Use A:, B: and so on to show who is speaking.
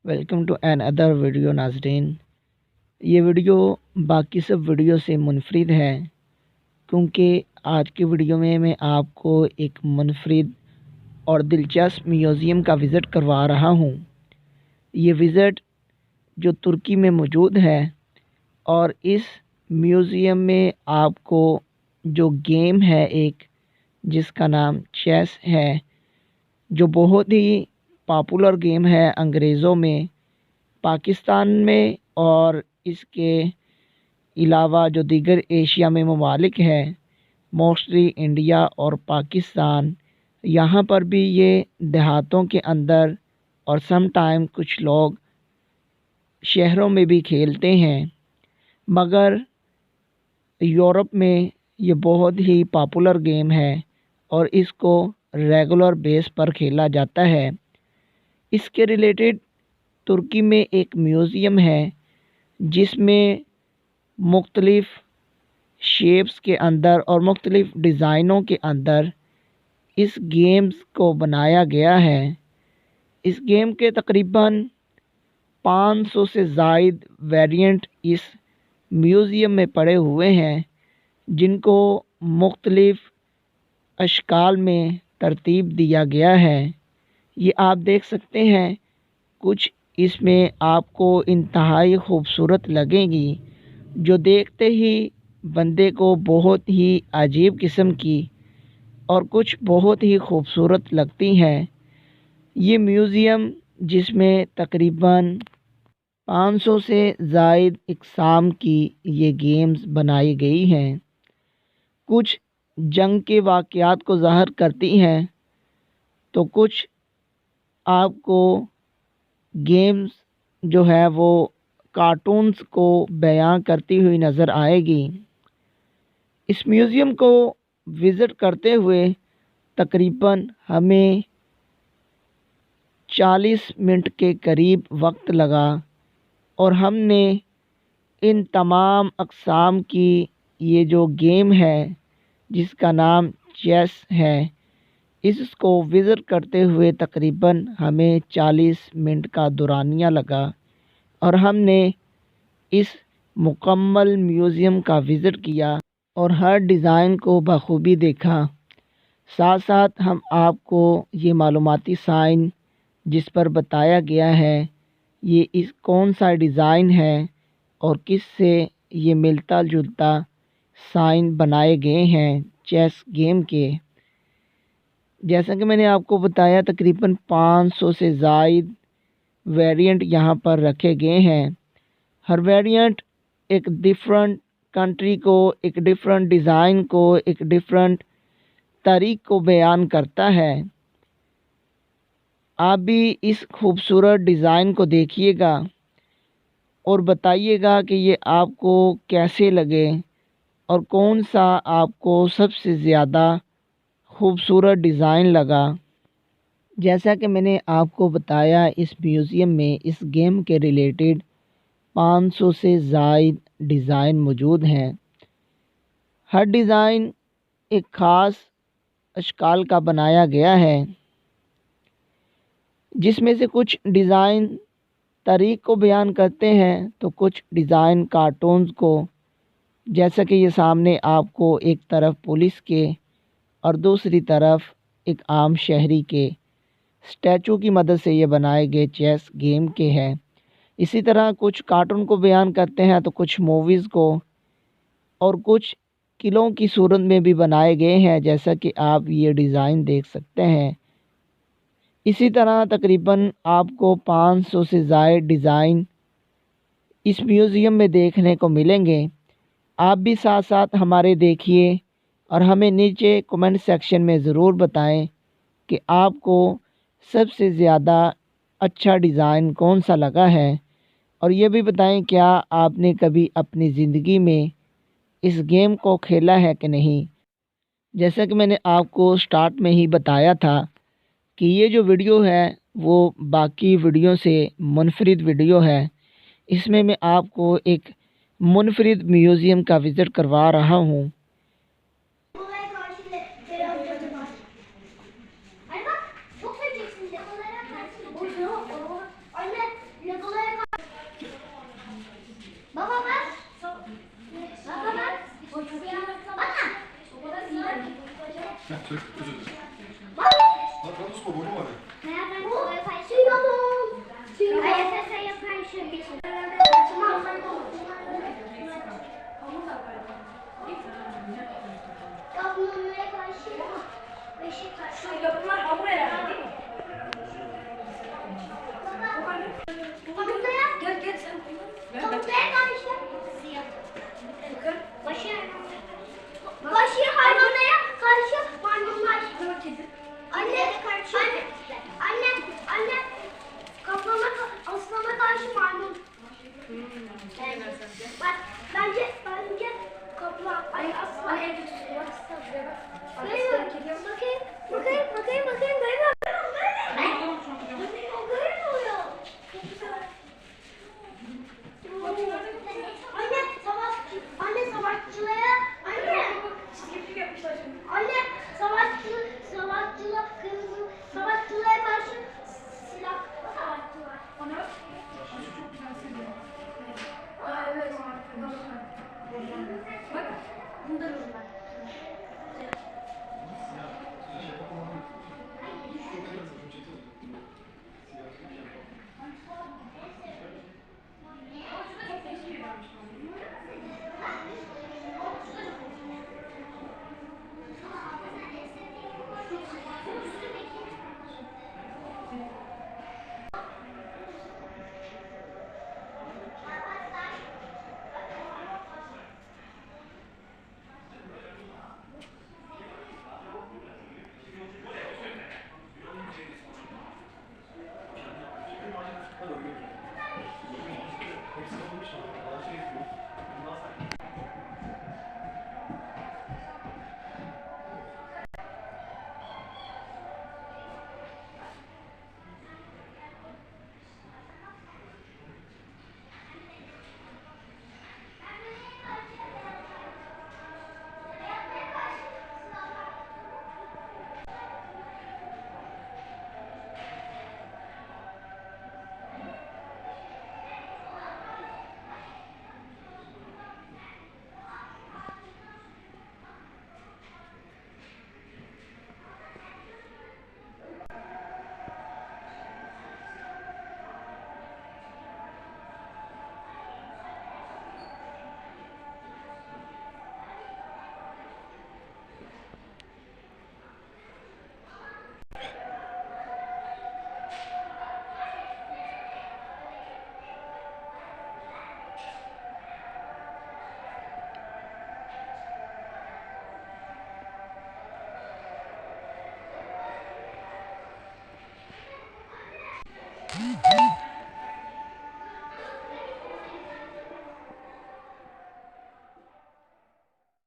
A: Welcome to another video ناظرین۔ یہ video باقی سب ویڈیو سے منفرد ہے کیونکہ آج کی ویڈیو میں میں آپ کو ایک منفرد اور دلچسپ میوزیم کا وزٹ کروا رہا ہوں۔ یہ وزٹ جو ترکی میں موجود ہے، اور اس میوزیم میں آپ کو جو گیم ہے ایک جس کا نام چیس ہے، جو بہت ہی پاپولر گیم ہے انگریزوں میں، پاکستان میں اور اس کے علاوہ جو دیگر ایشیا میں ممالک ہے، موسٹلی انڈیا اور پاکستان، یہاں پر بھی یہ دیہاتوں کے اندر اور سم ٹائم کچھ لوگ شہروں میں بھی کھیلتے ہیں، مگر یورپ میں یہ بہت ہی پاپولر گیم ہے اور اس کو ریگولر بیس پر کھیلا جاتا ہے۔ اس کے ریلیٹڈ ترکی میں ایک میوزیم ہے جس میں مختلف شیپس کے اندر اور مختلف ڈیزائنوں کے اندر اس گیمز کو بنایا گیا ہے۔ اس گیم کے تقریباً 500 سے زائد ویریئنٹ اس میوزیم میں پڑے ہوئے ہیں، جن کو مختلف اشکال میں ترتیب دیا گیا ہے۔ یہ آپ دیکھ سکتے ہیں، کچھ اس میں آپ کو انتہائی خوبصورت لگیں گی، جو دیکھتے ہی بندے کو بہت ہی عجیب قسم کی اور کچھ بہت ہی خوبصورت لگتی ہیں۔ یہ میوزیم جس میں تقریباً 500 سے زائد اقسام کی یہ گیمز بنائی گئی ہیں، کچھ جنگ کے واقعات کو ظاہر کرتی ہیں تو کچھ آپ کو گیمز جو ہے وہ کارٹونز کو بیان کرتی ہوئی نظر آئے گی۔ اس میوزیم کو وزٹ کرتے ہوئے تقریباً ہمیں 40 منٹ کے قریب وقت لگا، اور ہم نے ان تمام اقسام کی یہ جو گیم ہے جس کا نام چیس ہے، اس کو وزٹ کرتے ہوئے تقریباً ہمیں 40 منٹ کا دورانیہ لگا، اور ہم نے اس مکمل میوزیم کا وزٹ کیا اور ہر ڈیزائن کو بخوبی دیکھا۔ ساتھ ساتھ ہم آپ کو یہ معلوماتی سائن جس پر بتایا گیا ہے یہ اس کون سا ڈیزائن ہے اور کس سے یہ ملتا جلتا سائن بنائے گئے ہیں چیس گیم کے، جیسا کہ میں نے آپ کو بتایا تقریباً 500 سے زائد ویریئنٹ یہاں پر رکھے گئے ہیں۔ ہر ویریئنٹ ایک ڈیفرنٹ کنٹری کو، ایک ڈیفرنٹ ڈیزائن کو، ایک ڈیفرنٹ تاریخ کو بیان کرتا ہے۔ آپ بھی اس خوبصورت ڈیزائن کو دیکھیے گا اور بتائیے گا کہ یہ آپ کو کیسے لگے اور کون سا آپ کو سب سے زیادہ خوبصورت ڈیزائن لگا۔ جیسا کہ میں نے آپ کو بتایا، اس میوزیم میں اس گیم کے ریلیٹڈ 500 سے زائد ڈیزائن موجود ہیں۔ ہر ڈیزائن ایک خاص اشکال کا بنایا گیا ہے، جس میں سے کچھ ڈیزائن تاریخ کو بیان کرتے ہیں تو کچھ ڈیزائن کارٹونز کو، جیسا کہ یہ سامنے آپ کو ایک طرف پولیس کے اور دوسری طرف ایک عام شہری کے اسٹیچو کی مدد سے یہ بنائے گئے چیس گیم کے ہیں۔ اسی طرح کچھ کارٹون کو بیان کرتے ہیں تو کچھ موویز کو، اور کچھ قلعوں کی صورت میں بھی بنائے گئے ہیں، جیسا کہ آپ یہ ڈیزائن دیکھ سکتے ہیں۔ اسی طرح تقریباً آپ کو 500 سے زائد ڈیزائن اس میوزیم میں دیکھنے کو ملیں گے۔ آپ بھی ساتھ ساتھ ہمارے دیکھیے اور ہمیں نیچے کمنٹ سیکشن میں ضرور بتائیں کہ آپ کو سب سے زیادہ اچھا ڈیزائن کون سا لگا ہے، اور یہ بھی بتائیں کیا آپ نے کبھی اپنی زندگی میں اس گیم کو کھیلا ہے کہ نہیں۔ جیسا کہ میں نے آپ کو سٹارٹ میں ہی بتایا تھا کہ یہ جو ویڈیو ہے وہ باقی ویڈیو سے منفرد ویڈیو ہے۔ اس میں آپ کو ایک منفرد میوزیم کا وزٹ کروا رہا ہوں۔
B: Hmm.